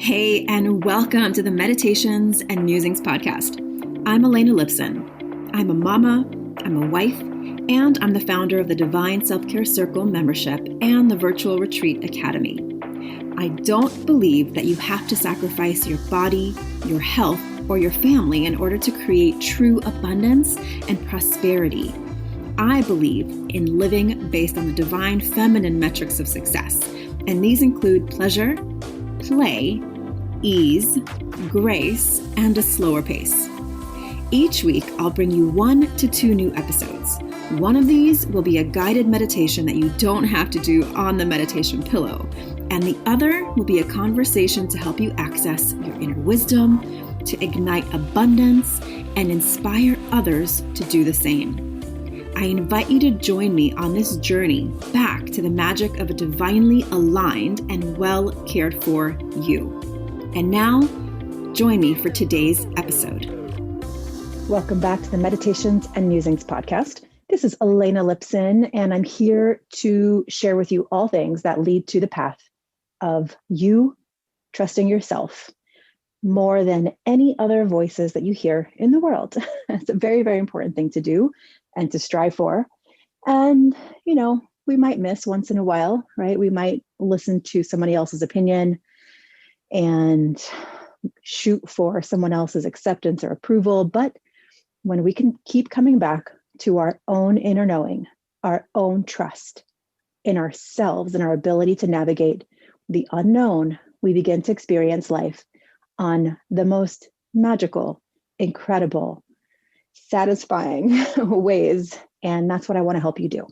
Hey, and welcome to the Meditations and Musings podcast. I'm Elena Lipson. I'm a mama, I'm a wife, and I'm the founder of the Divine Self-Care Circle membership and the Virtual Retreat Academy. I don't believe that you have to sacrifice your body, your health, or your family in order to create true abundance and prosperity. I believe in living based on the divine feminine metrics of success, and these include pleasure, play, ease, grace, and a slower pace. Each week, I'll bring you 1 to 2 new episodes. One of these will be a guided meditation that you don't have to do on the meditation pillow, and the other will be a conversation to help you access your inner wisdom, to ignite abundance, and inspire others to do the same. I invite you to join me on this journey back to the magic of a divinely aligned and well cared for you. And now, join me for today's episode. Welcome back to the Meditations and Musings podcast. This is Elena Lipson, and I'm here to share with you all things that lead to the path of you trusting yourself more than any other voices that you hear in the world. It's a very, very important thing to do and to strive for. And, we might miss once in a while, right? We might listen to somebody else's opinion and shoot for someone else's acceptance or approval. But when we can keep coming back to our own inner knowing, our own trust in ourselves and our ability to navigate the unknown, we begin to experience life on the most magical, incredible, satisfying ways. And that's what I want to help you do.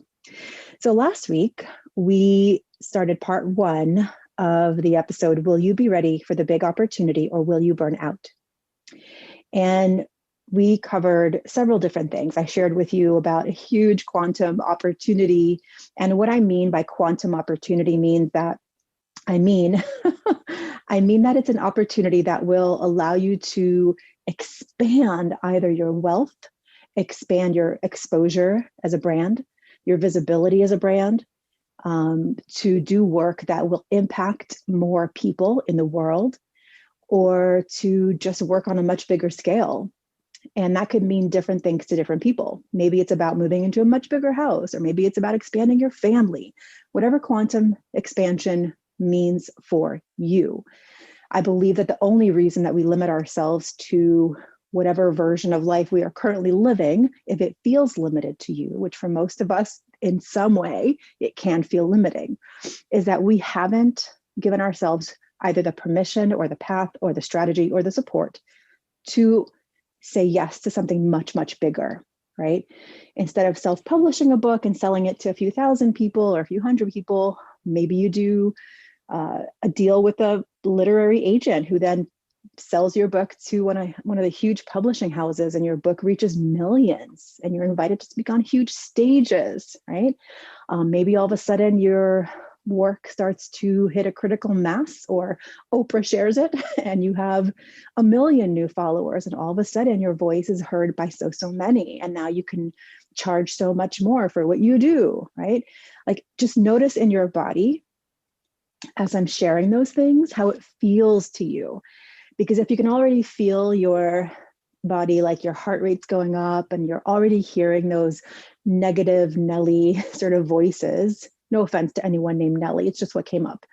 So last week, we started part 1 of the episode, Will You Be Ready for the Big Opportunity or Will You Burn Out? And we covered several different things. I shared with you about a huge quantum opportunity. And what I mean by quantum opportunity means that I mean that it's an opportunity that will allow you to expand either your wealth, expand your exposure as a brand, your visibility as a brand, to do work that will impact more people in the world, or to just work on a much bigger scale. And that could mean different things to different people. Maybe it's about moving into a much bigger house, or maybe it's about expanding your family, whatever quantum expansion means for you. I believe that the only reason that we limit ourselves to whatever version of life we are currently living, if it feels limited to you, which for most of us in some way, it can feel limiting, is that we haven't given ourselves either the permission or the path or the strategy or the support to say yes to something much, much bigger, right? Instead of self-publishing a book and selling it to a few thousand people or a few hundred people, maybe you do a deal with a literary agent who then sells your book to one of the huge publishing houses, and your book reaches millions and you're invited to speak on huge stages, right? Maybe all of a sudden your work starts to hit a critical mass, or Oprah shares it and you have 1 million new followers, and all of a sudden your voice is heard by so many, and now you can charge so much more for what you do, right? Like, just notice in your body as I'm sharing those things, how it feels to you. Because if you can already feel your body, like your heart rate's going up and you're already hearing those negative Nelly sort of voices, no offense to anyone named Nelly, it's just what came up.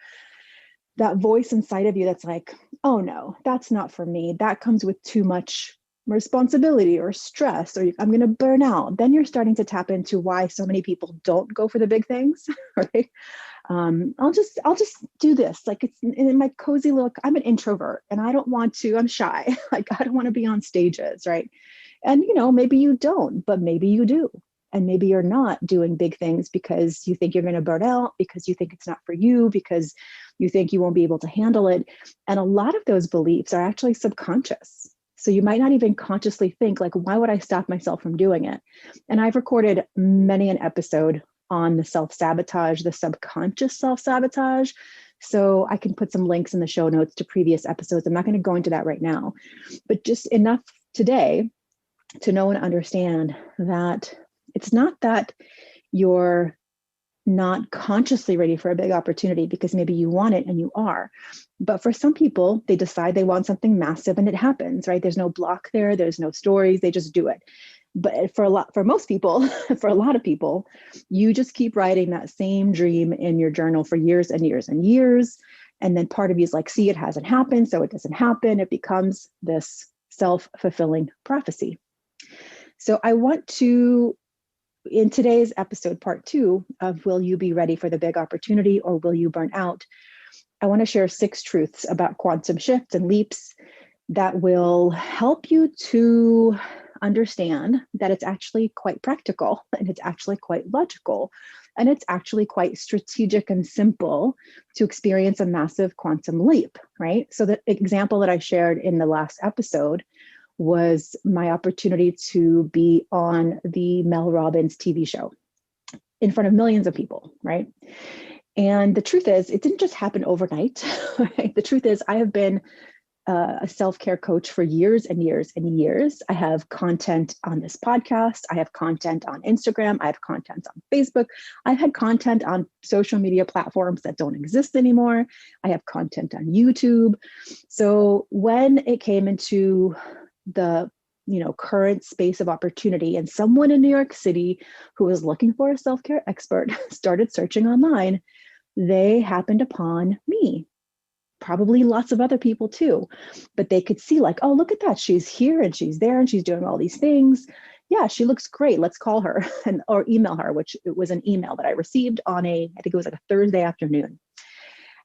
That voice inside of you that's like, oh no, that's not for me. That comes with too much responsibility or stress, or I'm going to burn out. Then you're starting to tap into why so many people don't go for the big things, right? I'll just do this. Like, it's in my cozy look. I'm an introvert and I don't want to, I'm shy. Like, I don't want to be on stages, right? And, maybe you don't, but maybe you do. And maybe you're not doing big things because you think you're going to burn out, because you think it's not for you, because you think you won't be able to handle it. And a lot of those beliefs are actually subconscious. So you might not even consciously think, like, why would I stop myself from doing it? And I've recorded many an episode on the self-sabotage, the subconscious self-sabotage. So I can put some links in the show notes to previous episodes. I'm not going to go into that right now, but just enough today to know and understand that it's not that you're not consciously ready for a big opportunity because maybe you want it and you are. But for some people, they decide they want something massive and it happens, right? There's no block there. There's no stories. They just do it. But for most people, for a lot of people, you just keep writing that same dream in your journal for years and years and years. And then part of you is like, see, it hasn't happened, so it doesn't happen. It becomes this self-fulfilling prophecy. So I want to, in today's episode, part 2 of Will You Be Ready for the Big Opportunity or Will You Burn Out? I want to share 6 truths about quantum shifts and leaps that will help you to understand that it's actually quite practical and it's actually quite logical and it's actually quite strategic and simple to experience a massive quantum leap, right? So the example that I shared in the last episode was my opportunity to be on the Mel Robbins TV show in front of millions of people, right? And the truth is, it didn't just happen overnight, right? The truth is, I have been a self-care coach for years and years and years. I have content on this podcast. I have content on Instagram. I have content on Facebook. I've had content on social media platforms that don't exist anymore. I have content on YouTube. So when it came into the current space of opportunity and someone in New York City who was looking for a self-care expert started searching online, they happened upon me. Probably lots of other people too, but they could see like, oh, look at that. She's here and she's there and she's doing all these things. Yeah, she looks great. Let's call her or email her, which it was an email that I received on I think it was like a Thursday afternoon.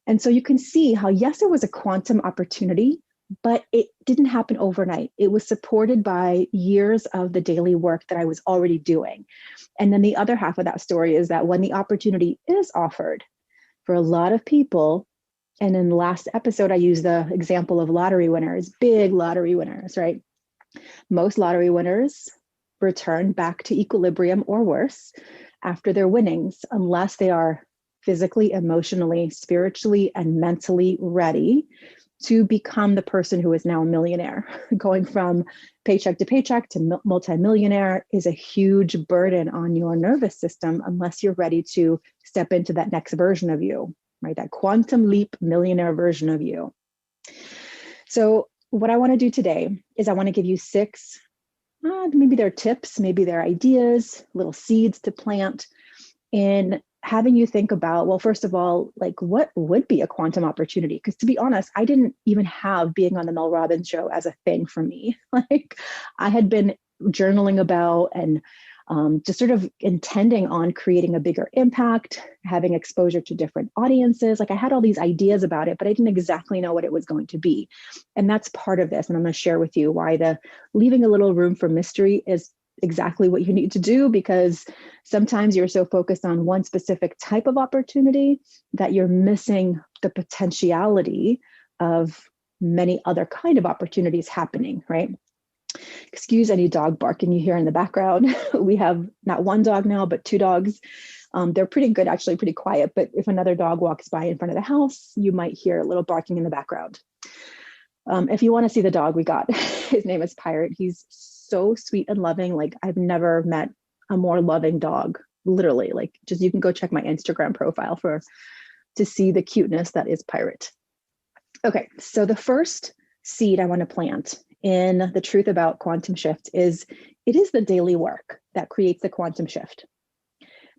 And so you can see how, yes, it was a quantum opportunity, but it didn't happen overnight. It was supported by years of the daily work that I was already doing. And then the other half of that story is that when the opportunity is offered for a lot of people, and in the last episode, I used the example of lottery winners, big lottery winners, right? Most lottery winners return back to equilibrium or worse after their winnings, unless they are physically, emotionally, spiritually, and mentally ready to become the person who is now a millionaire. Going from paycheck to multimillionaire is a huge burden on your nervous system unless you're ready to step into that next version of you, right? That quantum leap millionaire version of you. So what I want to do today is I want to give you 6, maybe they're tips, maybe they're ideas, little seeds to plant in having you think about, well, first of all, like what would be a quantum opportunity? Because to be honest, I didn't even have being on the Mel Robbins show as a thing for me. Like I had been journaling about and just sort of intending on creating a bigger impact, having exposure to different audiences. Like I had all these ideas about it, but I didn't exactly know what it was going to be. And that's part of this. And I'm going to share with you why the leaving a little room for mystery is exactly what you need to do, because sometimes you're so focused on one specific type of opportunity that you're missing the potentiality of many other kind of opportunities happening, right? Excuse any dog barking you hear in the background. We have not one dog now, but 2 dogs. They're pretty good, actually pretty quiet, but if another dog walks by in front of the house, you might hear a little barking in the background. If you want to see the dog we got, his name is Pirate. He's so sweet and loving. Like I've never met a more loving dog, literally. Like just, you can go check my Instagram profile to see the cuteness that is Pirate. Okay, so the first seed I want to plant in the truth about quantum shift is it is the daily work that creates the quantum shift.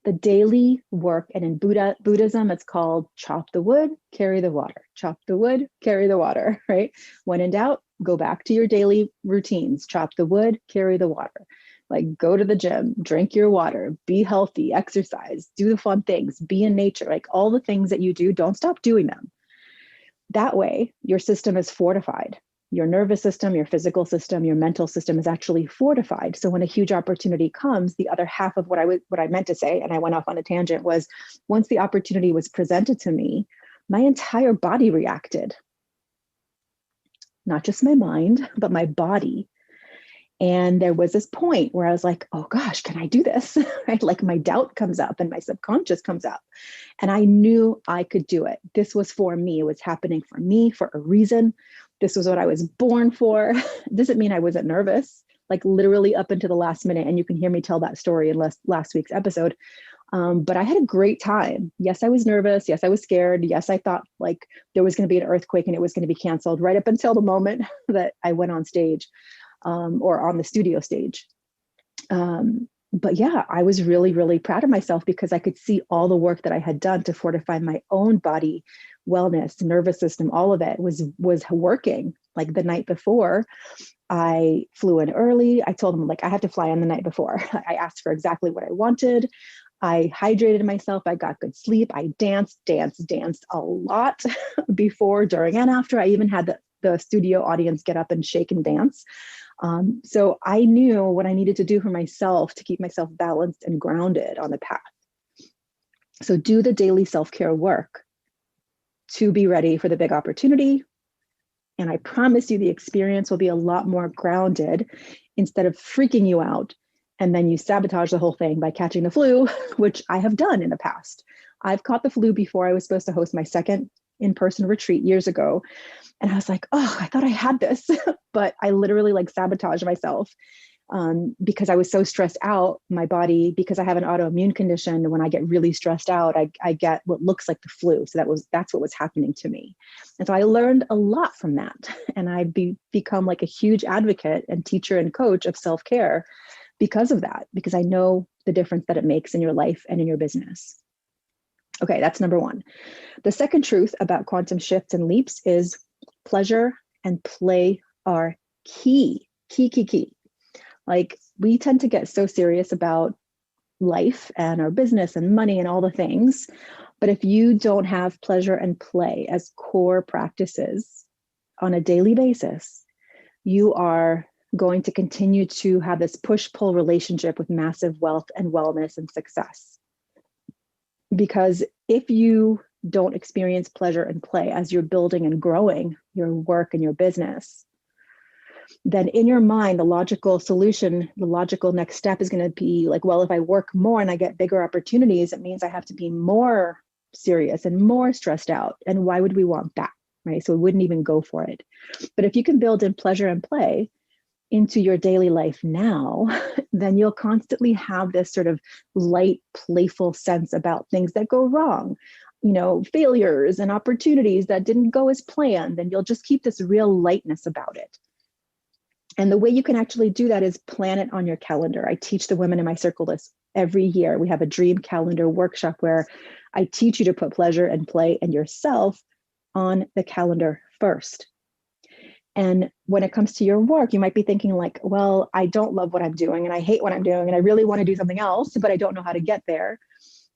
The daily work, and in Buddhism, it's called chop the wood, carry the water. Chop the wood, carry the water, right? When in doubt, go back to your daily routines. Chop the wood, carry the water. Like go to the gym, drink your water, be healthy, exercise, do the fun things, be in nature. Like all the things that you do, don't stop doing them. That way, your system is fortified. Your nervous system, your physical system, your mental system is actually fortified. So when a huge opportunity comes, the other half of what I meant to say, and I went off on a tangent, was once the opportunity was presented to me, my entire body reacted. Not just my mind, but my body. And there was this point where I was like, oh gosh, can I do this? Right? Like my doubt comes up and my subconscious comes up. And I knew I could do it. This was for me. It was happening for me for a reason. This was what I was born for. It doesn't mean I wasn't nervous, like literally up until the last minute. And you can hear me tell that story in last week's episode. But I had a great time. Yes, I was nervous. Yes, I was scared. Yes, I thought like there was going to be an earthquake and it was going to be canceled right up until the moment that I went on stage, or on the studio stage. But yeah, I was really, really proud of myself because I could see all the work that I had done to fortify my own body, wellness, nervous system, all of it was working. Like the night before, I flew in early. I told them like I had to fly in the night before. I asked for exactly what I wanted. I hydrated myself. I got good sleep. I danced a lot before, during, and after. I even had the studio audience get up and shake and dance. So I knew what I needed to do for myself to keep myself balanced and grounded on the path. So do the daily self-care work to be ready for the big opportunity. And I promise you the experience will be a lot more grounded instead of freaking you out. And then you sabotage the whole thing by catching the flu, which I have done in the past. I've caught the flu before. I was supposed to host my second in-person retreat years ago. And I was like, oh, I thought I had this, but I literally like sabotaged myself because I was so stressed out. My body, because I have an autoimmune condition, when I get really stressed out, I get what looks like the flu. So that's what was happening to me. And so I learned a lot from that. And I've become like a huge advocate and teacher and coach of self-care because of that, because I know the difference that it makes in your life and in your business. Okay, that's number one. The second truth about quantum shifts and leaps is pleasure and play are key. Like we tend to get so serious about life and our business and money and all the things. But if you don't have pleasure and play as core practices on a daily basis, you are going to continue to have this push-pull relationship with massive wealth and wellness and success. Because if you don't experience pleasure and play as you're building and growing your work and your business, then in your mind, the logical solution, the logical next step is going to be like, well, if I work more and I get bigger opportunities, it means I have to be more serious and more stressed out. And why would we want that, right? So we wouldn't even go for it. But if you can build in pleasure and play into your daily life now, then you'll constantly have this sort of light, playful sense about things that go wrong, failures and opportunities that didn't go as planned. And you'll just keep this real lightness about it. And the way you can actually do that is plan it on your calendar. I teach the women in my circle this every year. We have a dream calendar workshop where I teach you to put pleasure and play and yourself on the calendar first. And when it comes to your work, you might be thinking like, well, I don't love what I'm doing and I hate what I'm doing and I really want to do something else, but I don't know how to get there.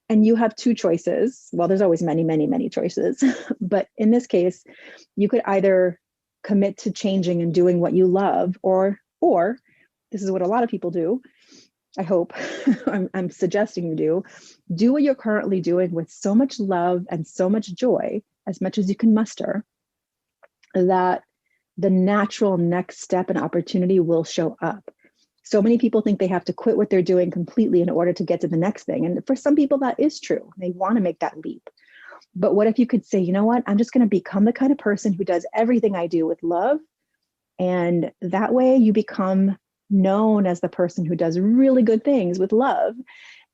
And you have two choices. Well, there's always many, many, many choices. But in this case, you could either commit to changing and doing what you love, or this is what a lot of people do. I hope I'm suggesting you do what you're currently doing with so much love and so much joy, as much as you can muster, that the natural next step and opportunity will show up. So many people think they have to quit what they're doing completely in order to get to the next thing. And for some people, that is true. They want to make that leap. But what if you could say, you know what, I'm just going to become the kind of person who does everything I do with love. And that way you become known as the person who does really good things with love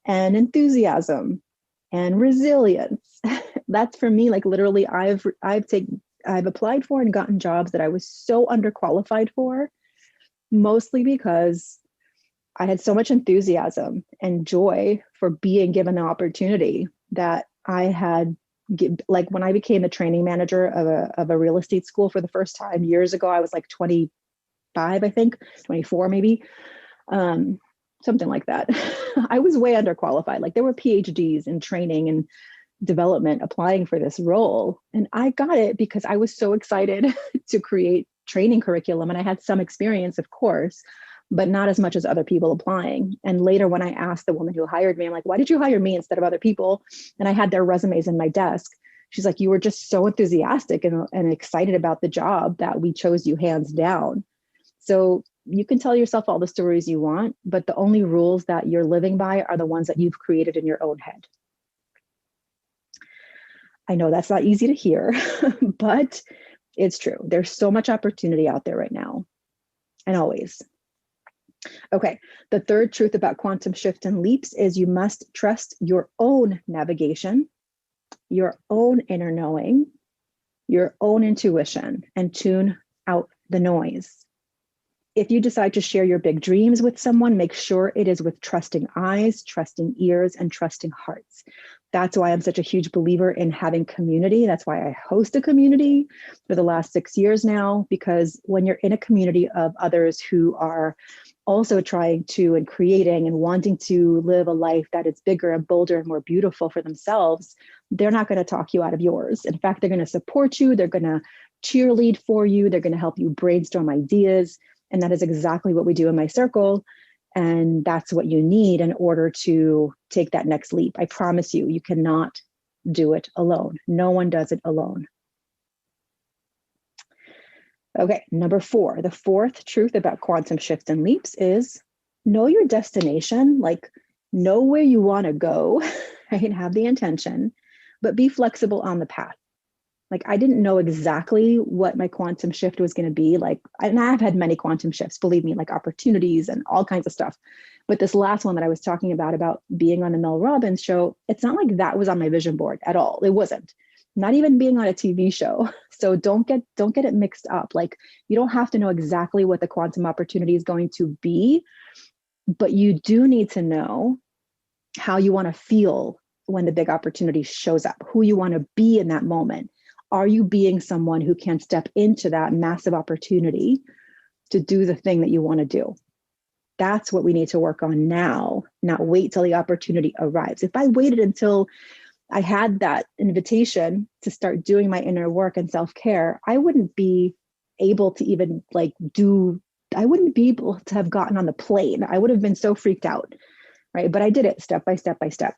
and enthusiasm and resilience. That's for me, like literally I've applied for and gotten jobs that I was so underqualified for, mostly because I had so much enthusiasm and joy for being given the opportunity that I had. Like when I became the training manager of a real estate school for the first time years ago, I was like 25, I think, 24 maybe, something like that. I was way underqualified. Like there were PhDs in training and development applying for this role. And I got it because I was so excited to create training curriculum. And I had some experience, of course, but not as much as other people applying. And later when I asked the woman who hired me, I'm like, why did you hire me instead of other people? And I had their resumes in my desk. She's like, you were just so enthusiastic and excited about the job that we chose you hands down. So you can tell yourself all the stories you want, but the only rules that you're living by are the ones that you've created in your own head. I know that's not easy to hear, but it's true. There's so much opportunity out there right now, and always. Okay. The third truth about quantum shift and leaps is you must trust your own navigation, your own inner knowing, your own intuition, and tune out the noise. If you decide to share your big dreams with someone, make sure it is with trusting eyes, trusting ears, and trusting hearts. That's why I'm such a huge believer in having community. That's why I host a community for the last 6 years now, because when you're in a community of others who are also trying to and creating and wanting to live a life that is bigger and bolder and more beautiful for themselves, they're not going to talk you out of yours. In fact, they're going to support you. They're going to cheerlead for you. They're going to help you brainstorm ideas. And that is exactly what we do in my circle. And that's what you need in order to take that next leap. I promise you, you cannot do it alone. No one does it alone. Okay, number 4, the fourth truth about quantum shifts and leaps is know your destination, like know where you want to go, right? Have the intention, but be flexible on the path. Like I didn't know exactly what my quantum shift was going to be like. And I've had many quantum shifts, believe me, like opportunities and all kinds of stuff. But this last one that I was talking about being on the Mel Robbins show, it's not like that was on my vision board at all. It wasn't. Not even being on a TV show. So don't get it mixed up. Like you don't have to know exactly what the quantum opportunity is going to be, but you do need to know how you want to feel when the big opportunity shows up, who you want to be in that moment. Are you being someone who can step into that massive opportunity to do the thing that you want to do? That's what we need to work on now, not wait till the opportunity arrives. If I waited until I had that invitation to start doing my inner work and self-care, I wouldn't be able to even I wouldn't be able to have gotten on the plane. I would have been so freaked out, right? But I did it step by step by step.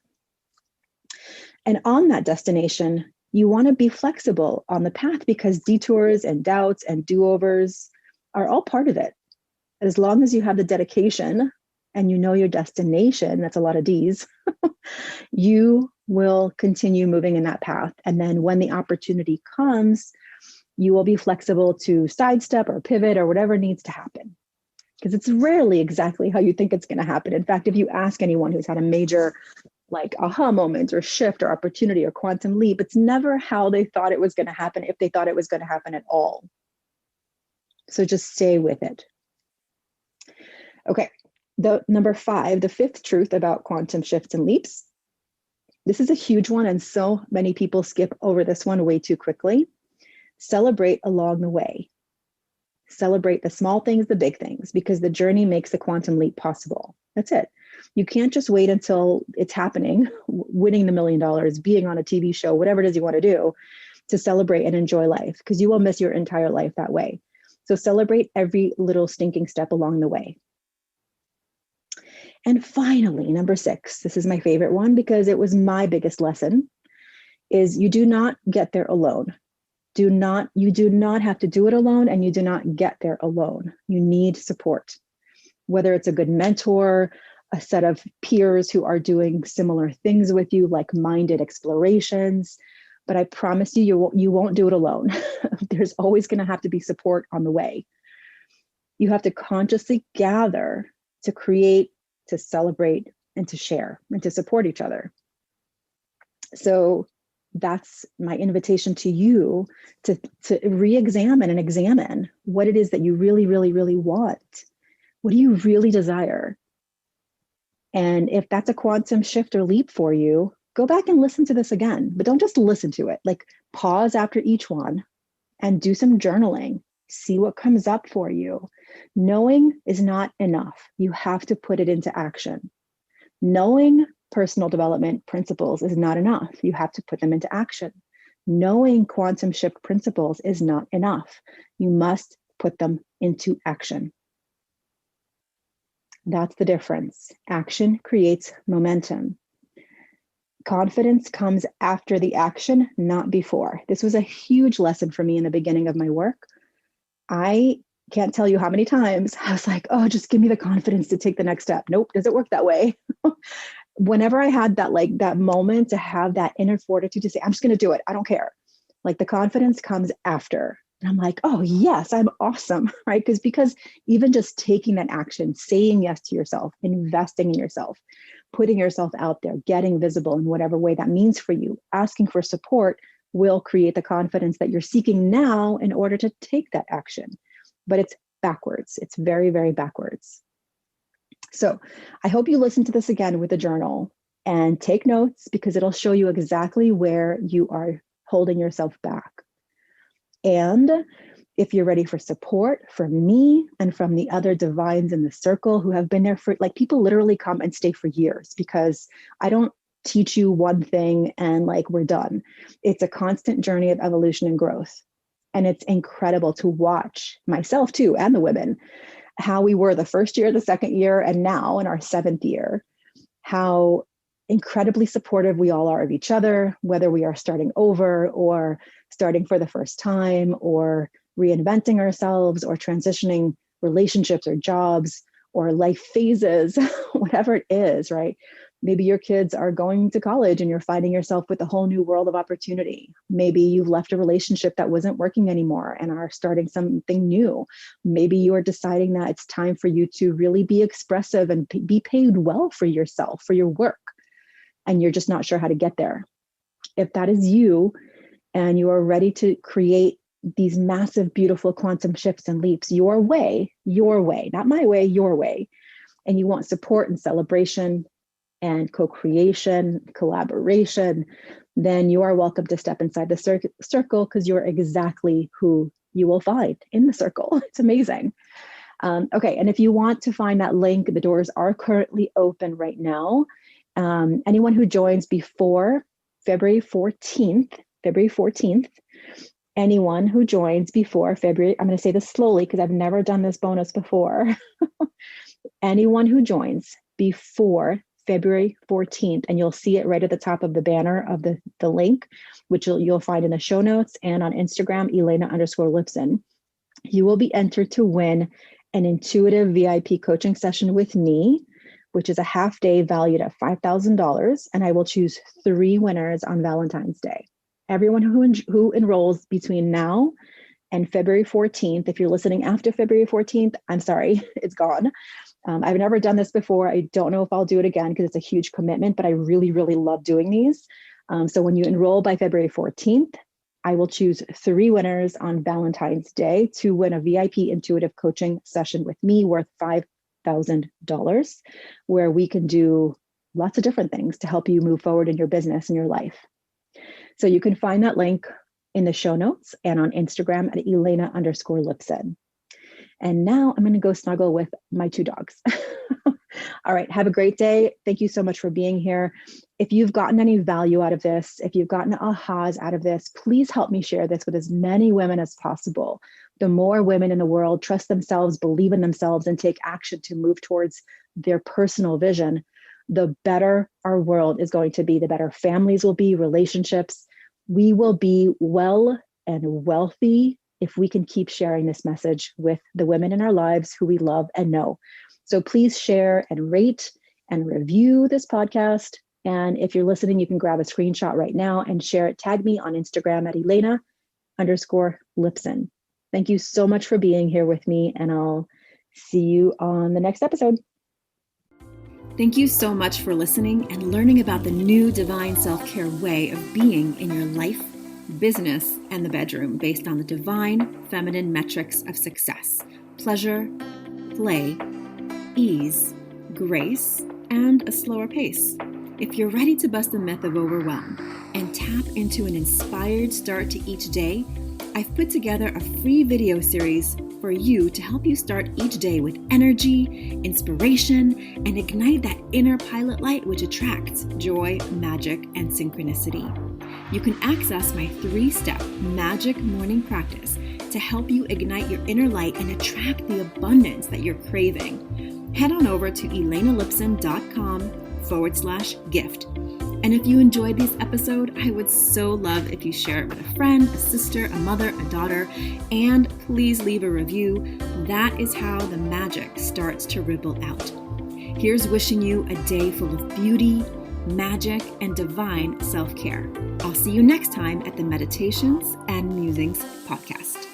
And on that destination, you want to be flexible on the path because detours and doubts and do-overs are all part of it. As long as you have the dedication and you know your destination, that's a lot of D's, you will continue moving in that path. And then when the opportunity comes, you will be flexible to sidestep or pivot or whatever needs to happen. Because it's rarely exactly how you think it's going to happen. In fact, if you ask anyone who's had a major like aha moment or shift or opportunity or quantum leap, it's never how they thought it was going to happen, if they thought it was going to happen at all. So just stay with it. Okay, the number 5, the fifth truth about quantum shifts and leaps. This is a huge one, and so many people skip over this one way too quickly. Celebrate along the way. Celebrate the small things, the big things, because the journey makes the quantum leap possible. That's it. You can't just wait until it's happening, winning the $1 million, being on a TV show, whatever it is you want to do, to celebrate and enjoy life, because you will miss your entire life that way. So celebrate every little stinking step along the way. And finally, number 6, this is my favorite one because it was my biggest lesson, is you do not get there alone. You do not have to do it alone, and you do not get there alone. You need support, whether it's a good mentor, a set of peers who are doing similar things with you, like-minded explorations. But I promise you, you won't do it alone. There's always going to have to be support on the way. You have to consciously gather to create, to celebrate, and to share, and to support each other. So that's my invitation to you to re-examine and examine what it is that you really, really, really want. What do you really desire? And if that's a quantum shift or leap for you, go back and listen to this again, but don't just listen to it. Like pause after each one and do some journaling. See what comes up for you. Knowing is not enough. You have to put it into action. Knowing personal development principles is not enough. You have to put them into action. Knowing quantum shift principles is not enough. You must put them into action. That's the difference. Action creates momentum. Confidence comes after the action, not before. This was a huge lesson for me in the beginning of my work. I can't tell you how many times I was like, oh, just give me the confidence to take the next step. Nope, doesn't work that way. Whenever I had that moment to have that inner fortitude to say, I'm just going to do it. I don't care. Like the confidence comes after. And I'm like, oh, yes, I'm awesome, right? Because even just taking that action, saying yes to yourself, investing in yourself, putting yourself out there, getting visible in whatever way that means for you, asking for support will create the confidence that you're seeking now in order to take that action. But it's backwards. It's very, very backwards. So I hope you listen to this again with a journal and take notes, because it'll show you exactly where you are holding yourself back. And if you're ready for support from me and from the other divines in the circle who have been there for, like, people literally come and stay for years, because I don't teach you one thing and like we're done. It's a constant journey of evolution and growth. And it's incredible to watch myself too, and the women, how we were the first year, the second year, and now in our 7th year, how incredibly supportive we all are of each other, whether we are starting over or starting for the first time or reinventing ourselves or transitioning relationships or jobs or life phases, whatever it is, right? Maybe your kids are going to college and you're finding yourself with a whole new world of opportunity. Maybe you've left a relationship that wasn't working anymore and are starting something new. Maybe you are deciding that it's time for you to really be expressive and be paid well for yourself, for your work, and you're just not sure how to get there. If that is you and you are ready to create these massive, beautiful quantum shifts and leaps your way, not my way, your way, and you want support and celebration and co-creation, collaboration, then you are welcome to step inside the circle, because you're exactly who you will find in the circle. It's amazing. Okay, and if you want to find that link, the doors are currently open right now. Anyone who joins before February 14th, anyone who joins before February, I'm going to say this slowly because I've never done this bonus before. Anyone who joins before February 14th, and you'll see it right at the top of the banner of the link, which you'll find in the show notes and on Instagram, Elena_Lipson. You will be entered to win an intuitive VIP coaching session with me, which is a half day valued at $5,000. And I will choose 3 winners on Valentine's Day. Everyone who enrolls between now and February 14th, if you're listening after February 14th, I'm sorry, it's gone. I've never done this before. I don't know if I'll do it again because it's a huge commitment, but I really, really love doing these. So when you enroll by February 14th, I will choose 3 winners on Valentine's Day to win a VIP intuitive coaching session with me worth $5,000, where we can do lots of different things to help you move forward in your business and your life. So you can find that link in the show notes and on Instagram at Elena_Lipson. And now I'm going to go snuggle with my 2 dogs. All right. Have a great day. Thank you so much for being here. If you've gotten any value out of this, if you've gotten ahas out of this, please help me share this with as many women as possible. The more women in the world trust themselves, believe in themselves, and take action to move towards their personal vision, the better our world is going to be, the better families will be, relationships. We will be well and wealthy if we can keep sharing this message with the women in our lives who we love and know. So please share and rate and review this podcast. And if you're listening, you can grab a screenshot right now and share it. Tag me on Instagram at Elena_Lipson. Thank you so much for being here with me, and I'll see you on the next episode. Thank you so much for listening and learning about the new divine self-care way of being in your life, business, and the bedroom based on the divine feminine metrics of success: pleasure, play, ease, grace, and a slower pace. If you're ready to bust the myth of overwhelm and tap into an inspired start to each day, I've put together a free video series for you to help you start each day with energy, inspiration, and ignite that inner pilot light which attracts joy, magic, and synchronicity. You can access my 3-step magic morning practice to help you ignite your inner light and attract the abundance that you're craving. Head on over to elenalipson.com/gift. And if you enjoyed this episode, I would so love if you share it with a friend, a sister, a mother, a daughter, and please leave a review. That is how the magic starts to ripple out. Here's wishing you a day full of beauty, magic, and divine self-care. I'll see you next time at the Meditations and Musings podcast.